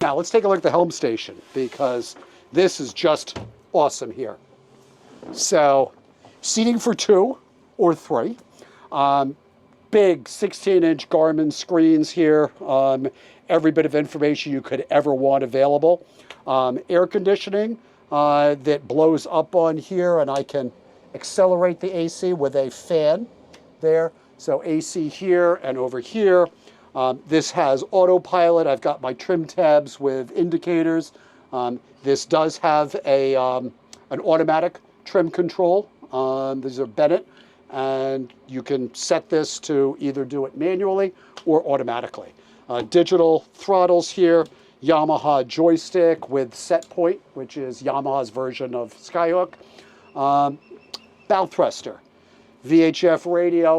Now let's take a look at the Helm station, because this is just awesome here. So seating for 2 or 3. Big 16-inch Garmin screens here. Every bit of information you could ever want available. Air conditioning that blows up on here, and I can accelerate the AC with a fan there. So AC here and over here. This has autopilot. I've got my trim tabs with indicators. This does have an automatic trim control. These are Bennett, and you can set this to either do it manually or automatically. Digital throttles here, Yamaha Joystick with set point, which is Yamaha's version of Skyhook. Bow thruster, VHF radio,